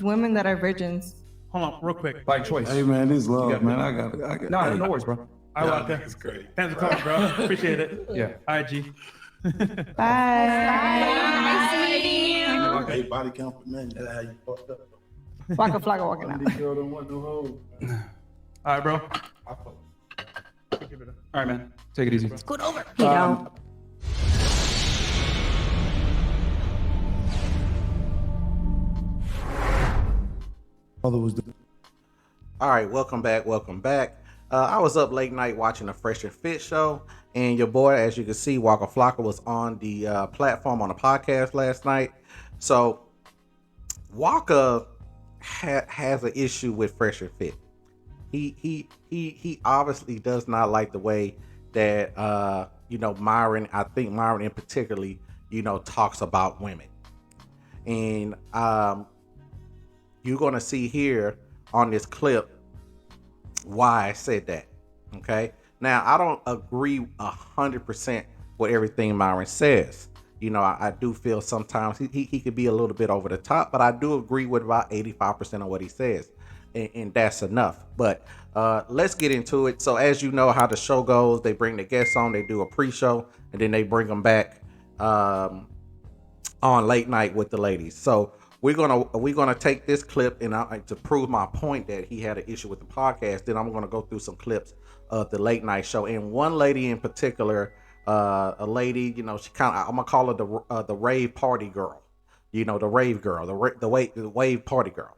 women that are virgins. Hold on, real quick. By choice. Hey man, this love, man. I got it. No worries, bro. All right, Waka. It's great. Thanks for coming, bro. Appreciate it. Yeah. All right, G. Bye. Hey, body count for men. That's how you fucked up. Waka Flocka walking out. This girl don't want no hoe. All right, bro. All right, man. Take it easy. Scoot over. You don't. Mother was All right, welcome back. I was up late night watching the Fresh and Fit show, and your boy, as you can see, Waka Flocka was on the platform on the podcast last night. So Waka has an issue with Fresh and Fit. He obviously does not like the way that Myron. I think Myron in particularly, talks about women, and you're gonna see here on this clip why I said that. Okay. Now I don't agree 100% with everything Myron says. I do feel sometimes he could be a little bit over the top, but I do agree with about 85% of what he says, and that's enough. But let's get into it. So as you know how the show goes, they bring the guests on, they do a pre-show, and then they bring them back on late night with the ladies. So we're gonna take this clip, and to prove my point that he had an issue with the podcast. Then I'm gonna go through some clips of the late night show, and one lady in particular, a lady, she kind of, I'm gonna call her the rave party girl, the rave girl, the wave party girl,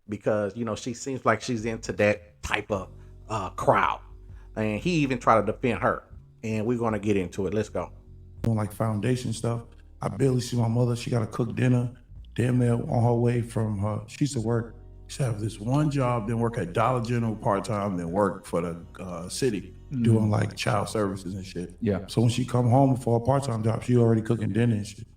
because she seems like she's into that type of crowd, and he even tried to defend her, and we're gonna get into it. Let's go. doing like foundation stuff. I barely see my mother. She got to cook dinner. Damn near on her way from her. She used to work. She have this one job, then work at Dollar General part-time, then work for the city doing like child services and shit. Yeah. So when she come home for a part-time job, she already cooking dinner and shit.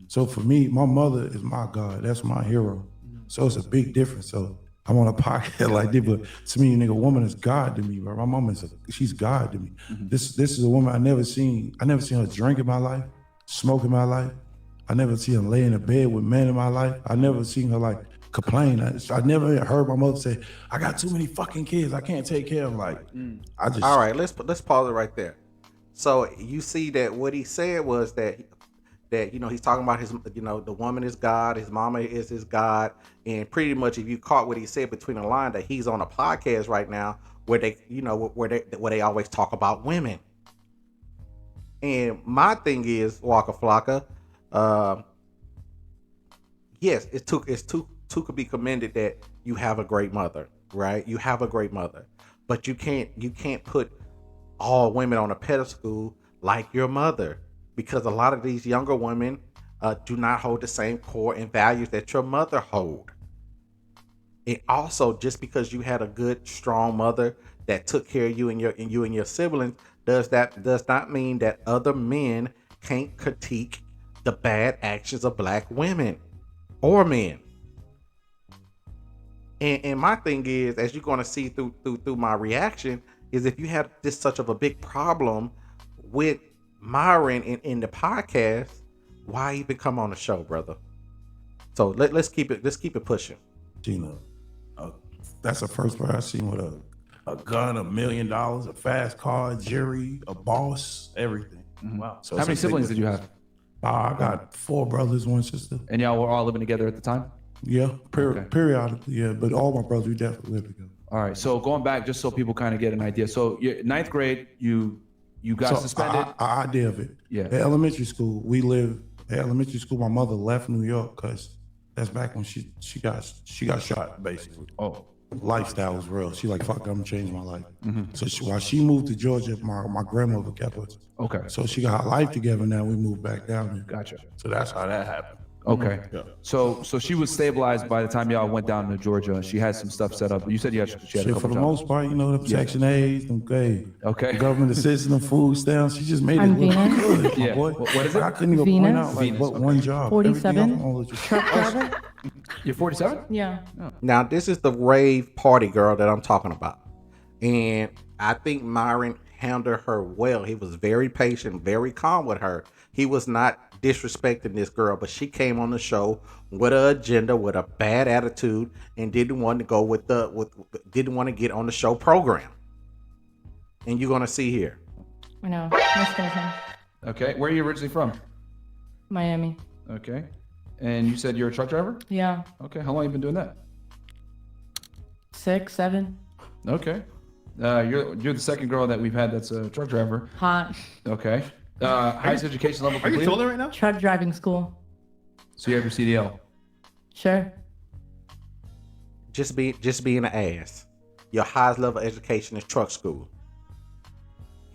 So for me, my mother is my God. That's my hero. So it's a big difference. So I'm on a podcast like this, but to me, nigga, woman is God to me, bro. My mom she's God to me. This is a woman I never seen her drink in my life, smoke in my life. I never seen her lay in a bed with men in my life. I never seen her like complain. I never heard my mother say, I got too many fucking kids. I can't take care of them. All right, let's pause it right there. So you see that what he said was that he's talking about his, the woman is God, his mama is his God, and pretty much if you caught what he said between the line, that he's on a podcast right now where they always talk about women. And my thing is, Waka Flocka, yes, it's too could be commended that you have a great mother, right? You have a great mother, but you can't put all women on a pedestal like your mother, because a lot of these younger women do not hold the same core and values that your mother hold. And also, just because you had a good, strong mother that took care of you and your siblings, does not mean that other men can't critique the bad actions of black women or men. And my thing is, as you're going to see through my reaction, is if you have this such of a big problem with Myron in the podcast, why even come on the show, brother? So let's keep it pushing. Gina, that's the first person I seen with a gun, $1 million, a fast car, jury, a boss, everything. Wow. So how many siblings did you have? I got 4 brothers, 1 sister. And y'all were all living together at the time? Yeah, periodically, yeah. But all my brothers, we definitely live together. All right. So going back, just so people kind of get an idea. So ninth grade, you got suspended. I idea of it. Yeah. At elementary school, my mother left New York because that's back when she got shot, basically. Oh. Lifestyle was real. She like, fuck, I'm gonna change my life. So while she moved to Georgia, my grandmother kept us. Okay. So she got her life together. Now we moved back down here. Gotcha. So that's how that happened. Okay. Yeah. So she was stabilized by the time y'all went down to Georgia. She had some stuff set up. You said she had a couple For the jobs. most part, them Section A's, them gay. Okay. The government assistance, them food stamps. She just made it I'm look Vina. good, my Yeah. boy. What is it? I couldn't even Vina? point out like what one job. 47? Truck driver? You're 47? Yeah. Now, this is the rave party girl that I'm talking about. And I think Myron handled her well. He was very patient, very calm with her. He was not disrespecting this girl, but she came on the show with an agenda, with a bad attitude, and didn't want to go didn't want to get on the show program. And you're gonna see here. I know. That's gonna come. Okay. Where are you originally from? Miami. Okay. And you said you're a truck driver? Yeah. Okay. How long you been doing that? 6, 7. Okay. You're the second girl that we've had that's a truck driver. Hot. Okay. Highest education level Are you complete? trolling right now? Truck driving school. So you have your CDL. Sure. Just being an ass. Your highest level education is truck school.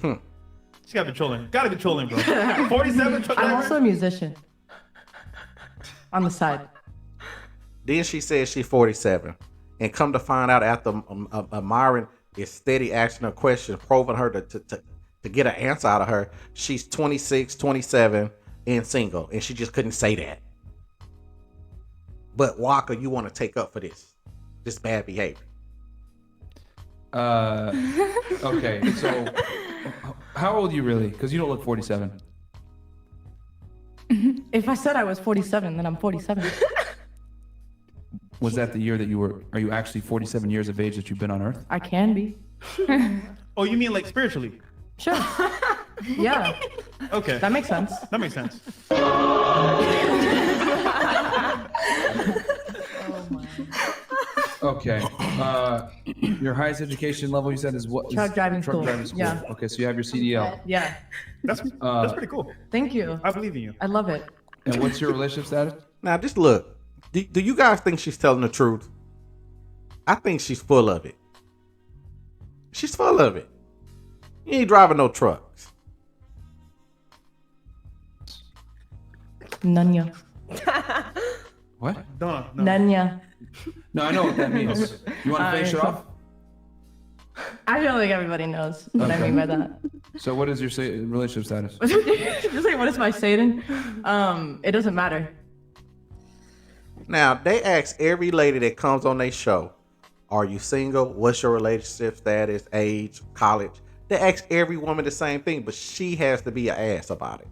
She's gotta be trolling. Gotta be trolling, bro. 47 truck I'm driver? also a musician. On the side. Then she says she's 47. And come to find out after Myron is steady asking her questions, probing her to get an answer out of her, she's 26, 27, and single. And she just couldn't say that. But Waka, you want to take up for this bad behavior. Okay, so how old are you really? Because you don't look 47. If I said I was 47, then I'm 47. Was that the year that are you actually 47 years of age that you've been on Earth? I can be. Oh, you mean like spiritually? Sure. Yeah. Okay. That makes sense. That makes sense. Okay. Your highest education level you said is what? Truck driving school. Driving school. Yeah. Okay, so you have your CDL. Yeah. That's pretty cool. Thank you. I believe in you. I love it. And what's your relationship status? Now, just look. Do you guys think she's telling the truth? I think she's full of it. She's full of it. You ain't driving no trucks. Nanya. What? No. Nanya. No, I know what that means. You want to finish it off? I feel like everybody knows what I Okay. mean by that. So what is your relationship status? Just like, what is my Satan? It doesn't matter. Now, they ask every lady that comes on their show, are you single? What's your relationship status, age, college? They ask every woman the same thing, but she has to be an ass about it.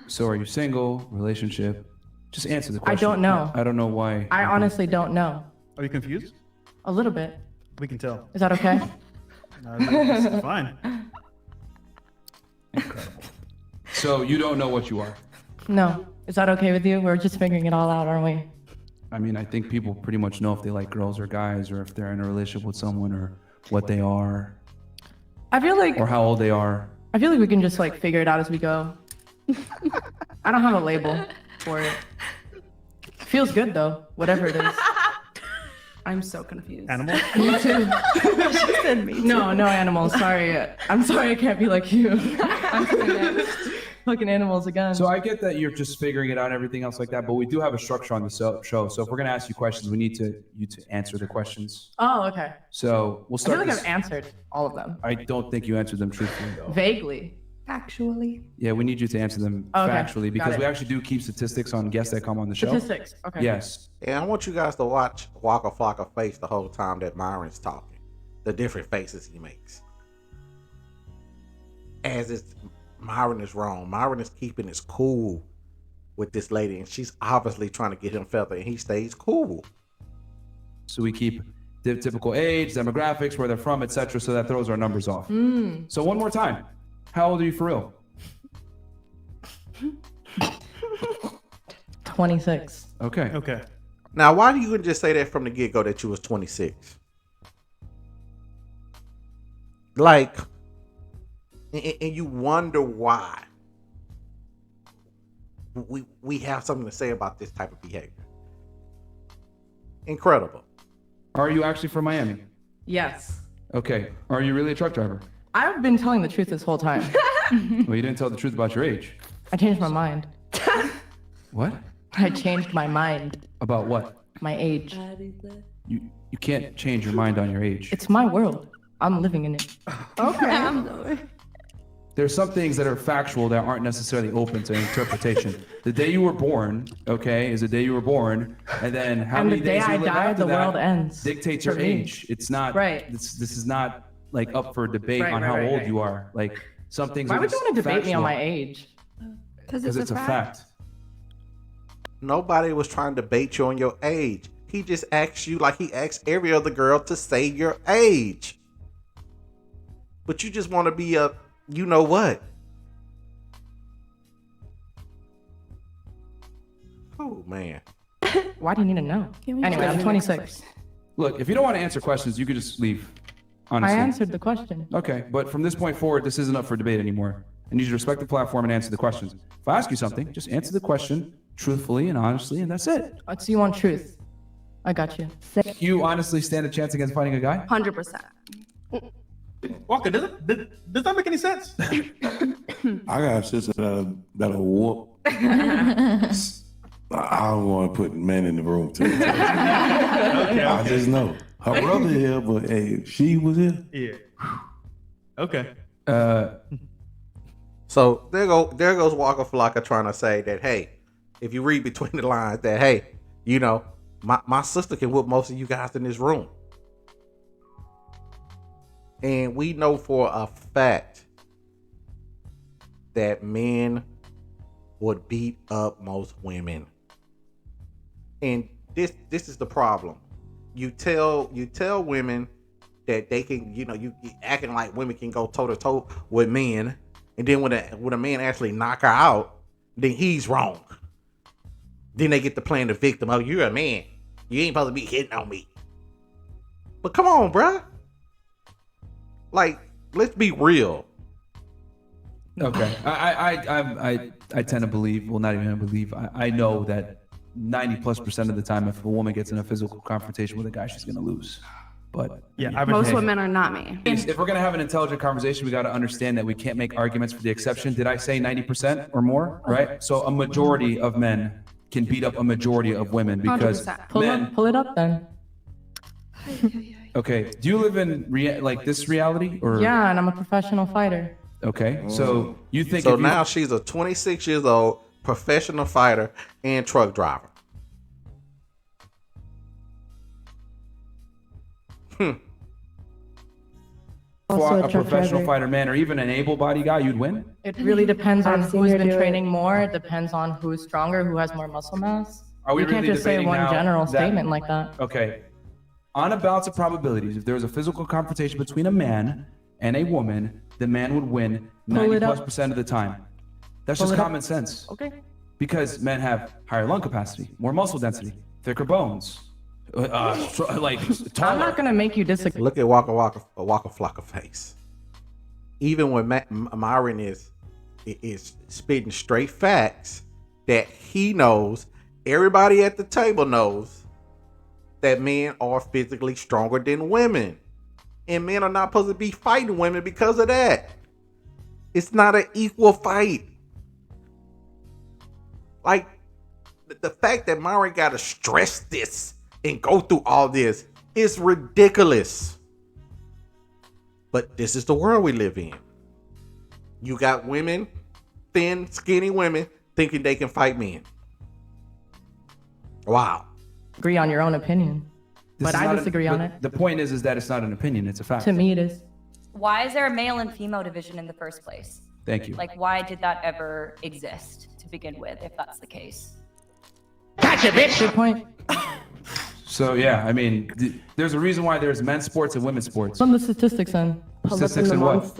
So are you single? Relationship? Just answer the I question. don't know. I don't know why. I honestly don't know. Are you confused? A little bit. We can tell. Is that okay? No, it's fine. So you don't know what you are. No. Is that okay with you? We're just figuring it all out, aren't we? I mean, I think people pretty much know if they like girls or guys, or if they're in a relationship with someone, or what they are, I feel like or how old they are. we can just like figure it out as we go. I don't have a label for it. Feels good though, whatever it is. I'm so confused. Animal? Me too. She said me too. No animals. Sorry. I'm sorry I can't be like you. I'm fucking animals again. So I get that you're just figuring it out and everything else like that, but we do have a structure on the show. So if we're gonna ask you questions, we need you to answer the questions. Oh, okay. So we'll I feel start. like I've answered all of them. I don't think you answered them truthfully though. Vaguely. Actually. Yeah, we need you to answer them Okay, factually because got it. we actually do keep statistics on guests that come on the show. Statistics. Okay. Yes. And I want you guys to watch Waka Flocka face the whole time that Myron's talking. The different faces he makes. As it's Myron is wrong. Myron is keeping his cool with this lady, and she's obviously trying to get him feather, and he stays cool. So we keep the typical age, demographics, where they're from, etc. So that throws our numbers off. So one more time. How old are you for real? 26. Okay. Okay. Now, why do you just say that from the get-go that you was 26? Like, and you wonder why we have something to say about this type of behavior. Incredible. Are you actually from Miami? Yes. Okay. Are you really a truck driver? I've been telling the truth this whole time. Well, you didn't tell the truth about your age. I changed my mind. What? I changed my mind. About what? My age. You can't change your mind on your age. It's my world. I'm living in it. Okay. There's some things that are factual that aren't necessarily open to interpretation. The day you were born, okay, is the day you were born, and then how And many the day days you I live die, after the that world ends. dictates For your me. age. It's not Right. This is not like up for debate Right, on right, how right, old right. you are. Like Some things Why are would you just want to debate me on factual. my age? Because Because it's a fact. Nobody was trying to bait you on your age. He just asked you like he asked every other girl to say your age. But you just want to be a, you know what? Oh, man. Why do you need to know? Anyway, I'm 26. Look, if you don't want to answer questions, you could just leave. Honestly. I answered the question. Okay, but from this point forward, this isn't up for debate anymore. I need you to respect the platform and answer the questions. If I ask you something, just answer the question truthfully and honestly, and that's it. So you want truth? I got you. You honestly stand a chance against fighting a guy? 100%. Walker, does that make any sense? I got a sister that'll whoop. I don't want to put men in the room too. Okay. I just know her brother here, but hey, if she was here. Yeah. Okay. So there goes Waka Flocka trying to say that, hey, if you read between the lines, that, hey, you know, my sister can whoop most of you guys in this room. And we know for a fact that men would beat up most women. And this is the problem. You tell women that they can, you know, you acting like women can go toe to toe with men, and then when a man actually knock her out, then he's wrong. Then they get to playing the victim. Oh, you're a man. You ain't supposed to be hitting on me. But come on, bruh. Like, let's be real. Okay. I tend to believe, well, not even believe, I know that 90+% of the time, if a woman gets in a physical confrontation with a guy, she's going to lose. But Yeah, Most women are not me. if we're going to have an intelligent conversation, we got to understand that we can't make arguments for the exception. Did I say 90% or more? Right? So a majority of men can beat up a majority of women because 100%. Pull it up then. Okay. Do you live in like this reality or? Yeah, and I'm a professional fighter. Okay. So you think So if you- now she's a 26 years old professional fighter and truck driver. Also a professional fighter man or even an able-bodied guy, you'd win? It really depends on I've seen who's her been do it. training more. It depends on who's stronger, who has more muscle mass. Are we You can't really just say debating one now general that- statement like that. Okay. On a balance of probabilities, if there was a physical confrontation between a man and a woman, the man would win Pull it up. 90+% of the time. That's Pull just it up. common sense. Okay. Because men have higher lung capacity, more muscle density, thicker bones, like I'm taller. not gonna make you disagree. Look at Waka Flocka face. Even when Myron is spitting straight facts that he knows, everybody at the table knows that men are physically stronger than women. And men are not supposed to be fighting women because of that. It's not an equal fight. Like, the fact that Myron got to stress this and go through all this is ridiculous. But this is the world we live in. You got women, thin, skinny women, thinking they can fight men. Wow. Agree on your own opinion, This but is I not disagree on it. The point is that it's not an opinion, it's a fact. To me, it is. Why is there a male and female division in the first place? Thank you. Like, why did that ever exist to begin with, if that's the case? Good point. So yeah, I mean, there's a reason why there's men's sports and women's sports. Some of the statistics then. Statistics and what?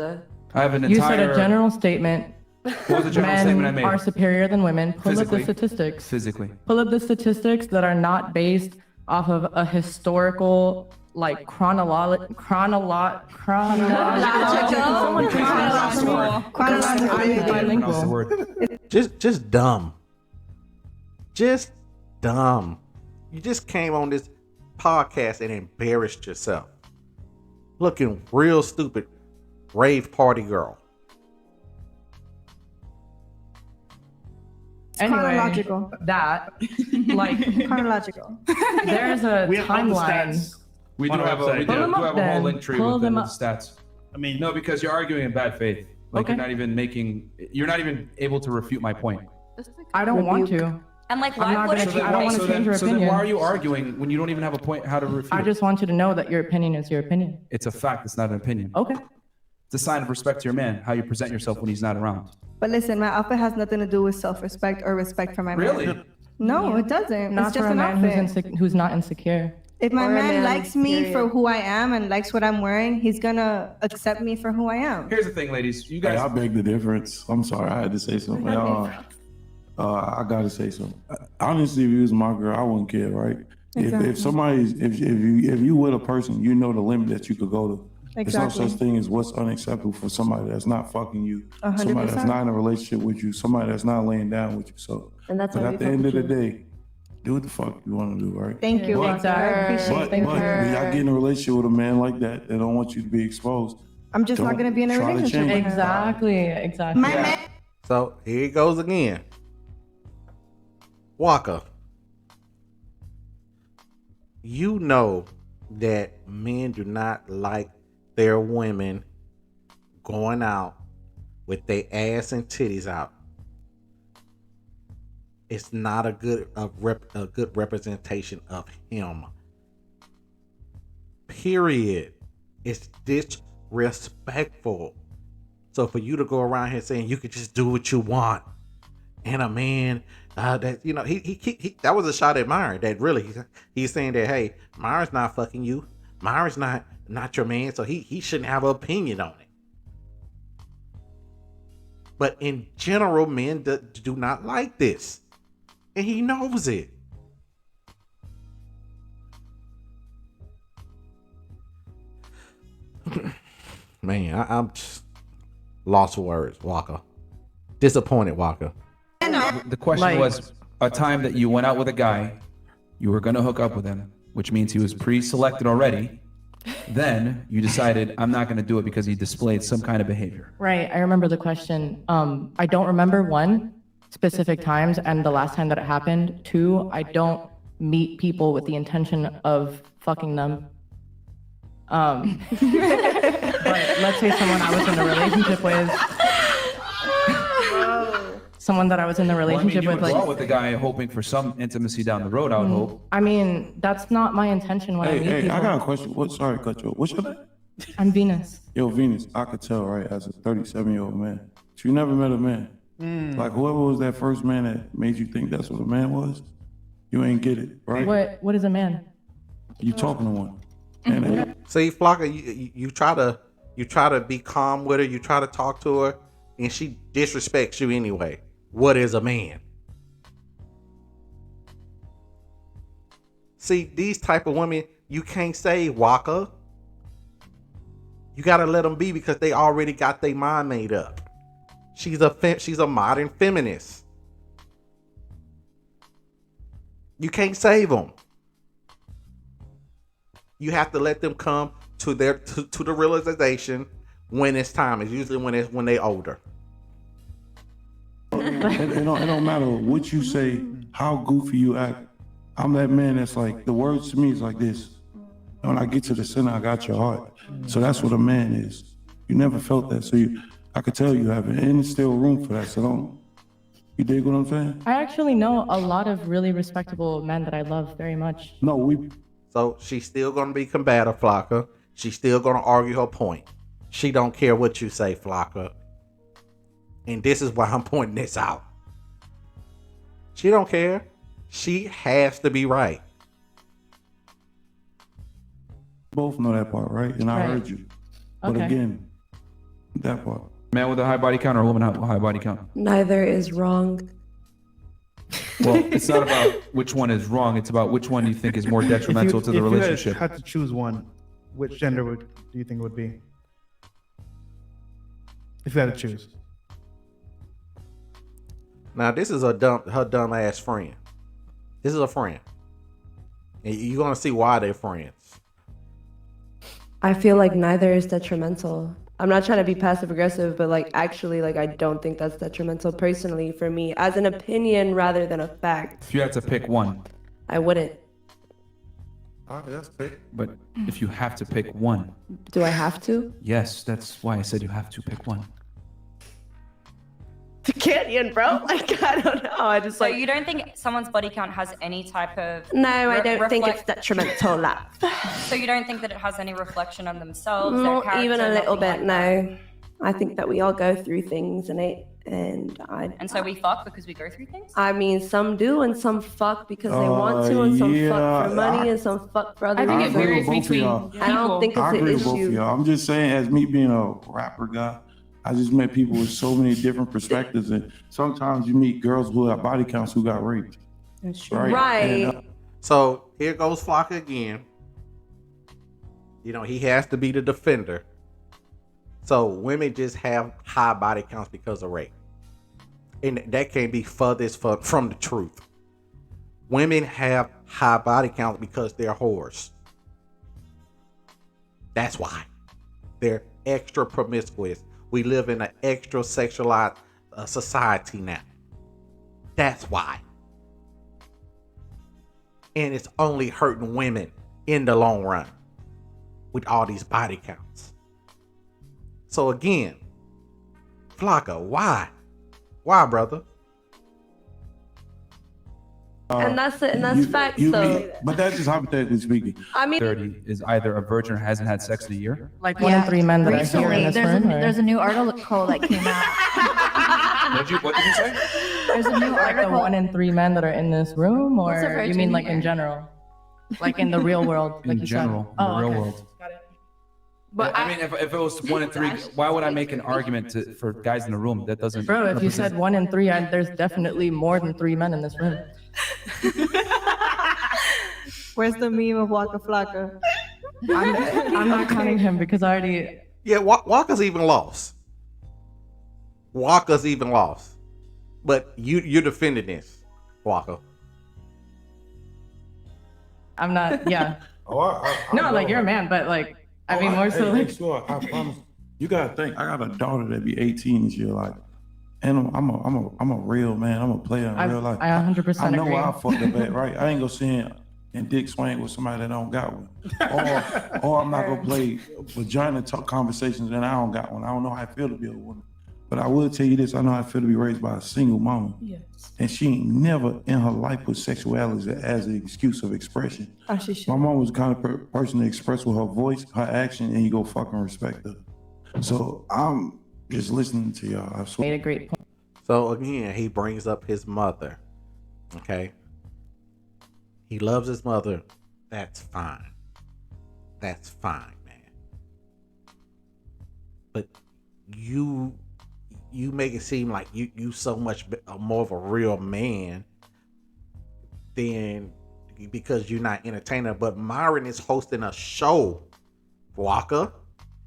I have an You entire. said a general statement. What was the general statement I Men made? are superior than women. Pull up the Physically. statistics. Physically. Pull up the statistics that are not based off of a historical, like chronological. Pronounce the word. Just dumb. Just dumb. You just came on this podcast and embarrassed yourself. Looking real stupid. Rave party girl. Anyway, Chronological. that, like, Chronological. there's a We have all the timeline. stats. We On do our have a, website. we do, Pull do them up have a whole then. link tree Pull with them the up. stats. I mean, No, because you're arguing in bad faith. Like Okay. you're not even making. You're not even able to refute my point. I don't want to. And like, I'm why not would gonna it say- I don't wanna so change your so then opinion. why are you arguing when you don't even have a point how to refute? I just want you to know that your opinion is your opinion. It's a fact. It's not an opinion. Okay. It's a sign of respect to your man, how you present yourself when he's not around. But listen, my outfit has nothing to do with self-respect or respect for my man. Really? No, it doesn't. Not it's just for a an man outfit. who's not insecure. If my Or a man man, likes me period. for who I am and likes what I'm wearing, he's gonna accept me for who I am. Here's the thing, ladies. You Hey, guys. I beg the difference. I'm sorry, I had to say something. I gotta say something. Honestly, if you was my girl, I wouldn't care, right? Exactly. If somebody's, if you with a person, you know the limit that you could go to. There's no Exactly. such thing as what's unacceptable for somebody that's not fucking you, 100%. somebody that's not in a relationship with you, somebody that's not laying down with you. So, And that's but why at we the fuck end of with the you. day, do what the fuck you want to do, right? Thank you, But- Waka. I appreciate But it. Thank when y'all get in a relationship with a man like that don't want you to be exposed, I'm just not don't gonna be in a try to relationship change. with him. Exactly. My man. So here he goes again. Waka, you know that men do not like their women going out with their ass and titties out. It's not a good representation of him. Period. It's disrespectful. So for you to go around here saying you could just do what you want, and a man that he that was a shot at Myron. That really he's saying that, hey, Myron's not fucking you. Myron's not your man, so he shouldn't have an opinion on it. But in general, men do not like this, and he knows it. Man, I'm just lost for words, Waka. Disappointed, Waka. The question was a time that you went out with a guy, you were going to hook up with him, which means he was pre-selected already. Then you decided, I'm not going to do it because he displayed some kind of behavior. Right. I remember the question. I don't remember one specific times and the last time that it happened. Two, I don't meet people with the intention of fucking them. But let's say someone I was in a relationship with. Someone that I was in a relationship you with, would go out like, with the guy hoping for some intimacy down the road, I would hope. I mean, that's not my intention when I meet Hey, people. I got a question. Sorry to cut you off. What's your name? I'm Venus. Yo, Venus, I could tell, right, as a 37-year-old man, but you never met a man. Like whoever was that first man that made you think that's what a man was, you ain't get it, right? What is a man? You talking to one. And See, Flocka, you try to be calm with her, you try to talk to her, and she disrespects you anyway. What is a man? See, these type of women, you can't say Waka. You gotta let them be because they already got their mind made up. She's a modern feminist. You can't save them. You have to let them come to to the realization when it's time. It's usually when they older. it don't matter what you say, how goofy you act. I'm that man that's like, the words to me is like this. When I get to the center, I got your heart. So that's what a man is. You never felt that. So I could tell you haven't. And there's still room for that. So you dig what I'm saying? I actually know a lot of really respectable men that I love very much. No, So she's still gonna be combative, Flocka. She's still gonna argue her point. She don't care what you say, Flocka. And this is why I'm pointing this out. She don't care. She has to be right. both know that part, right? And I Right. heard you. But Okay. again, that part. Man with a high body count or a woman with a high body count? Neither is wrong. Well, it's not about which one is wrong. It's about which one you think is more detrimental to the relationship. If you had to choose one, which gender do you think it would be? If you had to choose. Now this is her dumb ass friend. This is a friend. And you're gonna see why they're friends. I feel like neither is detrimental. I'm not trying to be passive aggressive, but like actually, like I don't think that's detrimental personally for me as an opinion rather than a fact. If you had to pick one, I wouldn't. All right, that's fair. but if you have to pick one, Do I have to? yes, that's why I said you have to pick one. The canyon, bro. Like I don't know. I just So like you don't think someone's body count has any type of no, I don't think it's reflect- detrimental. Lap. So you don't think that it has any reflection on themselves? their Not even a character, little nothing bit. like that? No. I think that we all go through things, and so we fuck because we go through things? I mean, some do, and some fuck because they want to, and some fuck for money, and some fuck for other I think it reasons. varies between I don't think I it's an agree with both of issue. y'all. I'm just saying, as me being a rapper guy, I just met people with so many different perspectives, and sometimes you meet girls who have body counts who got raped. That's true. Right. And, So here goes Flocka again. You know, he has to be the defender. So women just have high body counts because of rape. And that can't be furthest from the truth. Women have high body counts because they're whores. That's why. They're extra promiscuous. We live in an extra sexualized society now. That's why. And it's only hurting women in the long run with all these body counts. So again, Flocka, why? Why, brother? And that's it, and that's facts, though. But that's just hypothetically speaking. I mean, 30 is either a virgin or hasn't had sex in a year. Like 1 in 3 men that are here Recently, in this there's room. there's a new article that came out. What did you say? There's a new Like the article. 1 in 3 men that are in this room, What's a or you virgin mean like in here? general? Like in the real world, like In you general, said. in the real okay. world. Got it. But I mean, if it was 1 in 3, why would I make an argument for guys in the room? That doesn't. Bro, if you represent- said 1 in 3, there's definitely more than 3 men in this room. Where's the meme of Waka Flocka? I'm not counting him because I already. Yeah, Walker's even lost. Walker's even lost. But you're defending this, Walker. I'm not. Yeah. Oh, I No, know. like you're a man, but like I mean more so hey, like. sure, I promise. You gotta think. I got a daughter that be 18 this year, like, and I'm a real man. I'm a player in real life. I 100% I know agree. where I fucked up at, right? I ain't gonna sit and dick swing with somebody that don't got one, or I'm not gonna play vagina talk conversations and I don't got one. I don't know how I feel to be a woman, but I will tell you this: I know how I feel to be raised by a single mama. Yes. And she ain't never in her life put sexuality as an excuse of expression. Oh, she should. My mom was the kind of person to express with her voice, her action, and you go fucking respect her. So I'm just listening to y'all. I swear. Made a great point. So again, he brings up his mother. Okay. He loves his mother. That's fine. That's fine, man. But you make it seem like you so much more of a real man than because you're not entertainer. But Myron is hosting a show, Waka.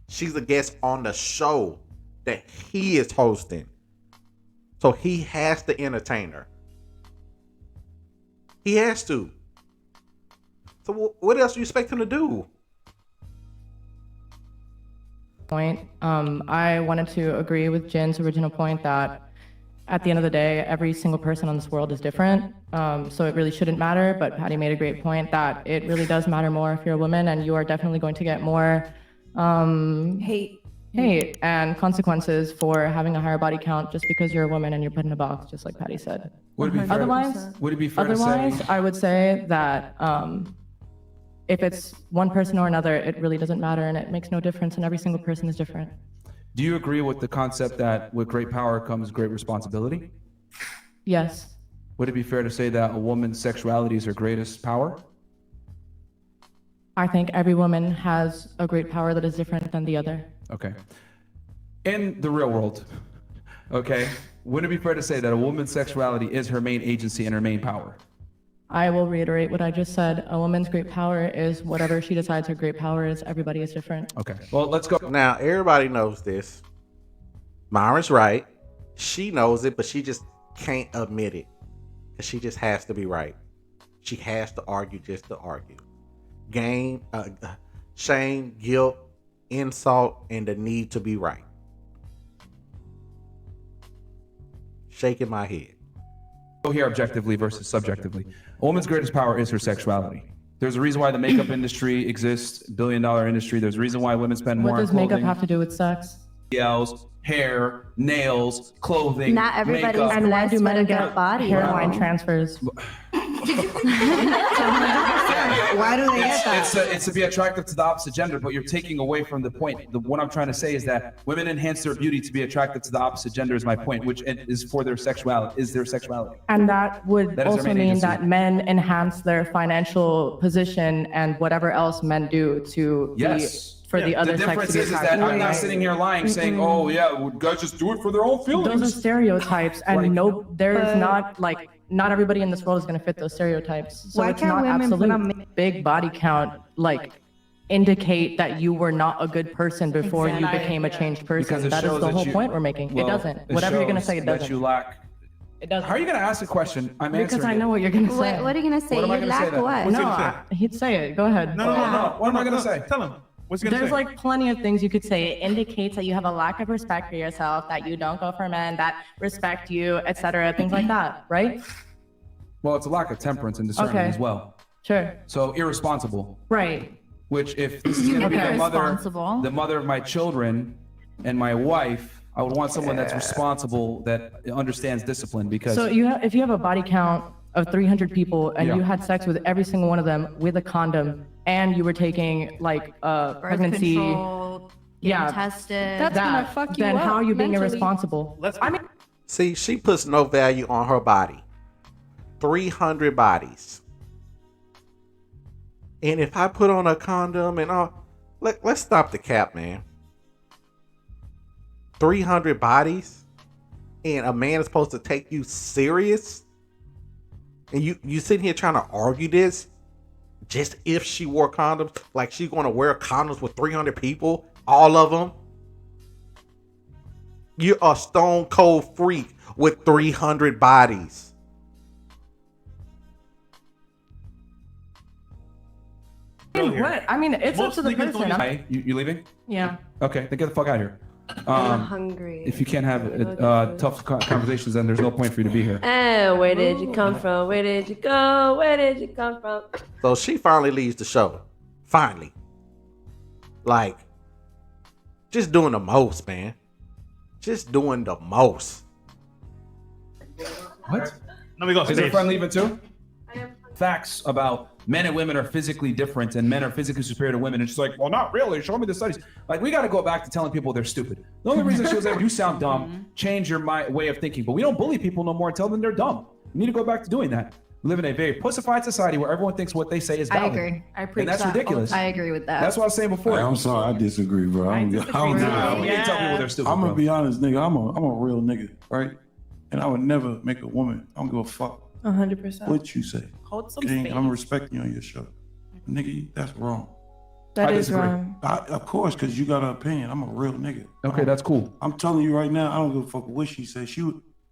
She's a guest on the show that he is hosting. So he has to entertain her. He has to. So what else do you expect him to do? Point. I wanted to agree with Jin's original point that at the end of the day, every single person on this world is different. So it really shouldn't matter. But Patty made a great point that it really does matter more if you're a woman, and you are definitely going to get more hate and consequences for having a higher body count just because you're a woman and you're put in a box, just like Patty said. Would it be fair, Otherwise, would it be fair to say? Otherwise, I would say that if it's one person or another, it really doesn't matter and it makes no difference, and every single person is different. Do you agree with the concept that with great power comes great responsibility? Yes. Would it be fair to say that a woman's sexuality is her greatest power? I think every woman has a great power that is different than the other. Okay. In the real world, okay, would it be fair to say that a woman's sexuality is her main agency and her main power? I will reiterate what I just said. A woman's great power is whatever she decides her great power is. Everybody is different. Okay. Well, let's go. Now, everybody knows this. Myron's right. She knows it, but she just can't admit it. Because she just has to be right. She has to argue just to argue. Shame, guilt, insult, and the need to be right. Shaking my head. Go here objectively versus subjectively. A woman's greatest power is her sexuality. There's a reason why the makeup industry exists, billion-dollar industry. There's a reason why women spend more What on does makeup clothing, have to do with sex? nails, hair, nails, clothing, Not everybody's makeup. And why do men with a get good body, hairline though. transfers? Why Why do they get that? It's to be attractive to the opposite gender, but you're taking away from the point. What I'm trying to say is that women enhance their beauty to be attractive to the opposite gender is my point, which is for their sexuality, is their sexuality. And that would That is their also main mean agency. that men enhance their financial position and whatever else men do to Yes. be, for the other The sex difference to be is that attracted. I'm not sitting here lying saying, oh yeah, well, guys just do it for their own feelings. Those are stereotypes, and Like- no, there's But- not like, not everybody in this world is going to fit those stereotypes. So Why it's can't not women put on absolute. Big body count like indicate that you were not a good person before you Exactly. became a changed Because person. it That is shows the that whole you- point we're making. Well, It doesn't. it Whatever you're going to shows say, it that doesn't. you lack. It doesn't. How are you going to ask a question? I'm Because answering I know it. what you're going to say. What are you gonna say? What am I You gonna say lack then? what? What's No, he gonna he'd say it. Go ahead. No. What am I going to say? Tell him. What's he gonna There's say? like plenty of things you could say. It indicates that you have a lack of respect for yourself, that you don't go for men that respect you, etc. Things like that, right? Well, it's a lack of temperance and discernment Okay. as well. Sure. So irresponsible. Right. Which, if this is going to be Okay. Irresponsible. the mother of my children and my wife, I would want someone that's responsible, that understands discipline. Because So if you have a body count of 300 people and Yeah. you had sex with every single one of them with a condom, and you were taking like Birth pregnancy, control, getting Yeah. tested. That's gonna fuck you then up how are you being mentally. irresponsible? I mean, See, she puts no value on her body. 300 bodies. And if I put on a condom and all, let's stop the cap, man. 300 bodies, and a man is supposed to take you serious, and you sitting here trying to argue this just if she wore condoms, like she's going to wear condoms with 300 people, all of them. You're a stone cold freak with 300 bodies. what? I mean, it's Most up to the niggas don't person. use- Hi, you leaving? Yeah. Okay, then get the fuck out of here. I'm hungry. If you can't have tough conversations, then there's no point for you to be here. Where did you come from? Where did you go? Where did you come from? So she finally leaves the show. Finally. Like, just doing the most, man. Just doing the most. What? Let me go. Is her friend leaving too? Facts about men and women are physically different and men are physically superior to women. And she's like, well, not really. Show me the studies. Like, we got to go back to telling people they're stupid. The only reason she was able to, you sound dumb, change your way of thinking. But we don't bully people no more and tell them they're dumb. We need to go back to doing that. We live in a very pussified society where everyone thinks what they say is I valid. agree. I preach And that's that. ridiculous. I agree with that. That's what I was saying before. I'm sorry, I disagree, bro. I don't, disagree I don't with do you. that. We need to tell people they're stupid. I'm gonna bro. be honest, nigga. I'm a real nigga, right? And I would never make a woman. I don't give a fuck 100%. what you say. Hold some King, space. I'm respecting you on your show, nigga. That's wrong. That I is disagree. wrong. Of course, because you got an opinion. I'm a real nigga. Okay, that's cool. I'm telling you right now, I don't give a fuck what she said.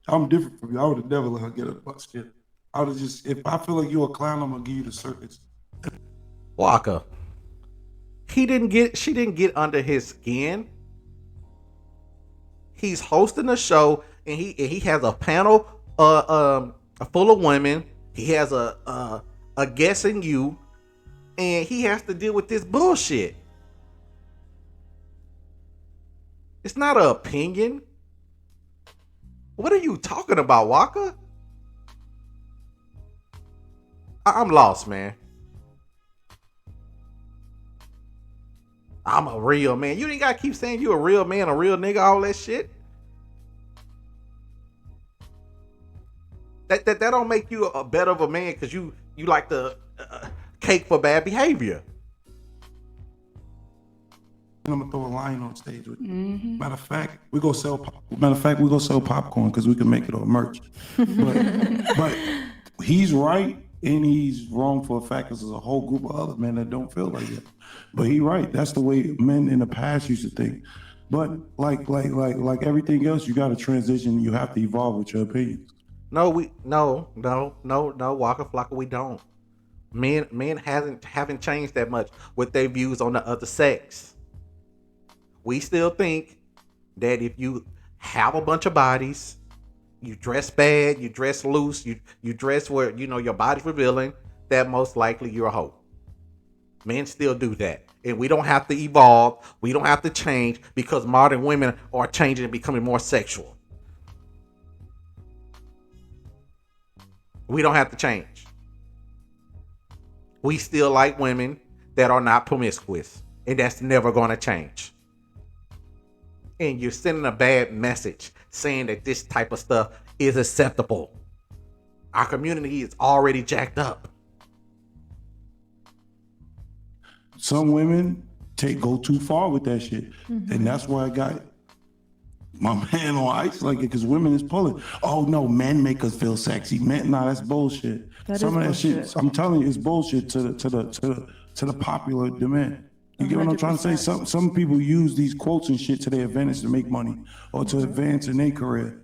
I'm different from you. I would have never let her get a butt shit. I would have just, if I feel like you're a clown, I'm gonna give you the circuits. Waka. She didn't get under his skin. He's hosting a show and he has a panel full of women. He has a guest in you, and he has to deal with this bullshit. It's not an opinion. What are you talking about, Waka? I'm lost, man. I'm a real man. You ain't gotta keep saying you a real man, a real nigga, all that shit. That don't make you a better of a man because you like the cake for bad behavior. And I'm gonna throw a line on stage with you. Matter of fact, we go sell popcorn because we can make it on merch. But he's right and he's wrong for a fact because there's a whole group of other men that don't feel like that. But he's right. That's the way men in the past used to think. But like everything else, you got to transition. You have to evolve with your opinions. No, Waka Flocka, we don't. Men haven't changed that much with their views on the other sex. We still think that if you have a bunch of bodies, you dress bad, you dress loose, you dress where your body's revealing, that most likely you're a hoe. Men still do that. And we don't have to evolve, we don't have to change because modern women are changing and becoming more sexual. We don't have to change. We still like women that are not promiscuous, and that's never going to change. And you're sending a bad message saying that this type of stuff is acceptable. Our community is already jacked up. Some women go too far with that shit. And that's why I got my man on ice like it, because women is pulling. Oh no, men make us feel sexy. Men, nah, that's bullshit. Some of that shit, I'm telling you, it's bullshit to the popular demand. You get what I'm trying to say? Some people use these quotes and shit to their advantage to make money or to advance in their career.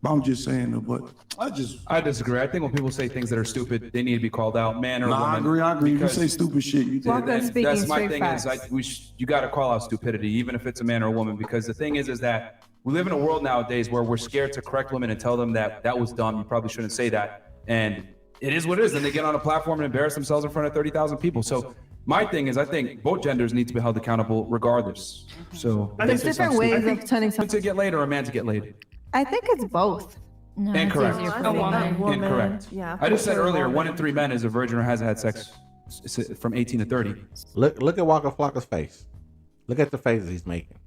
I'm just saying, but I disagree. I think when people say things that are stupid, they need to be called out, man or woman. I agree. If you say stupid shit, you did. That's my thing is you got to call out stupidity, even if it's a man or a woman, because the thing is that we live in a world nowadays where we're scared to correct women and tell them that was dumb. You probably shouldn't say that. And it is what it is. Then they get on a platform and embarrass themselves in front of 30,000 people. So my thing is, I think both genders need to be held accountable regardless. So There's different ways of turning to something. get laid or a man to get laid. I think it's both. No, Incorrect. It's easier for A women. woman. Incorrect. Yeah. I just said earlier, 1 in 3 men is a virgin or hasn't had sex from 18 to 30. Look at Waka Flocka's face. Look at the faces he's making.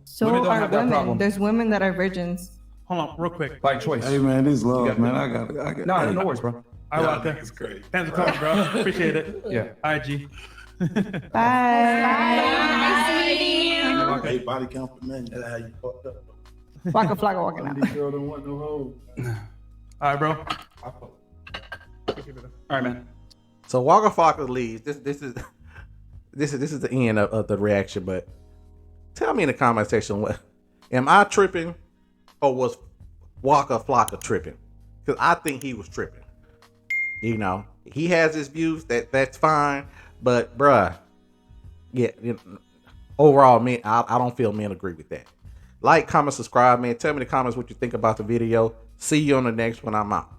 So Women don't are have that women. problem. There's women that are virgins. Hold on, real quick. By choice. Hey man, this love, got man. it. I got. No worries, bro. I like that. It's great. Thanks for coming, bro. Appreciate it. Yeah. IG. Bye. Hey, body count for men. That's how you fucked up. Waka Flocka walking out. These girls don't want no hoes. All right, bro. All right, man. So Waka Flocka leaves. This is the end of the reaction. But tell me in the comment section, what am I tripping, or was Waka Flocka tripping? Because I think he was tripping. You know, he has his views. That's fine. But bruh, yeah. Overall, man, I don't feel men agree with that. Like, comment, subscribe, man. Tell me in the comments what you think about the video. See you on the next one. I'm out.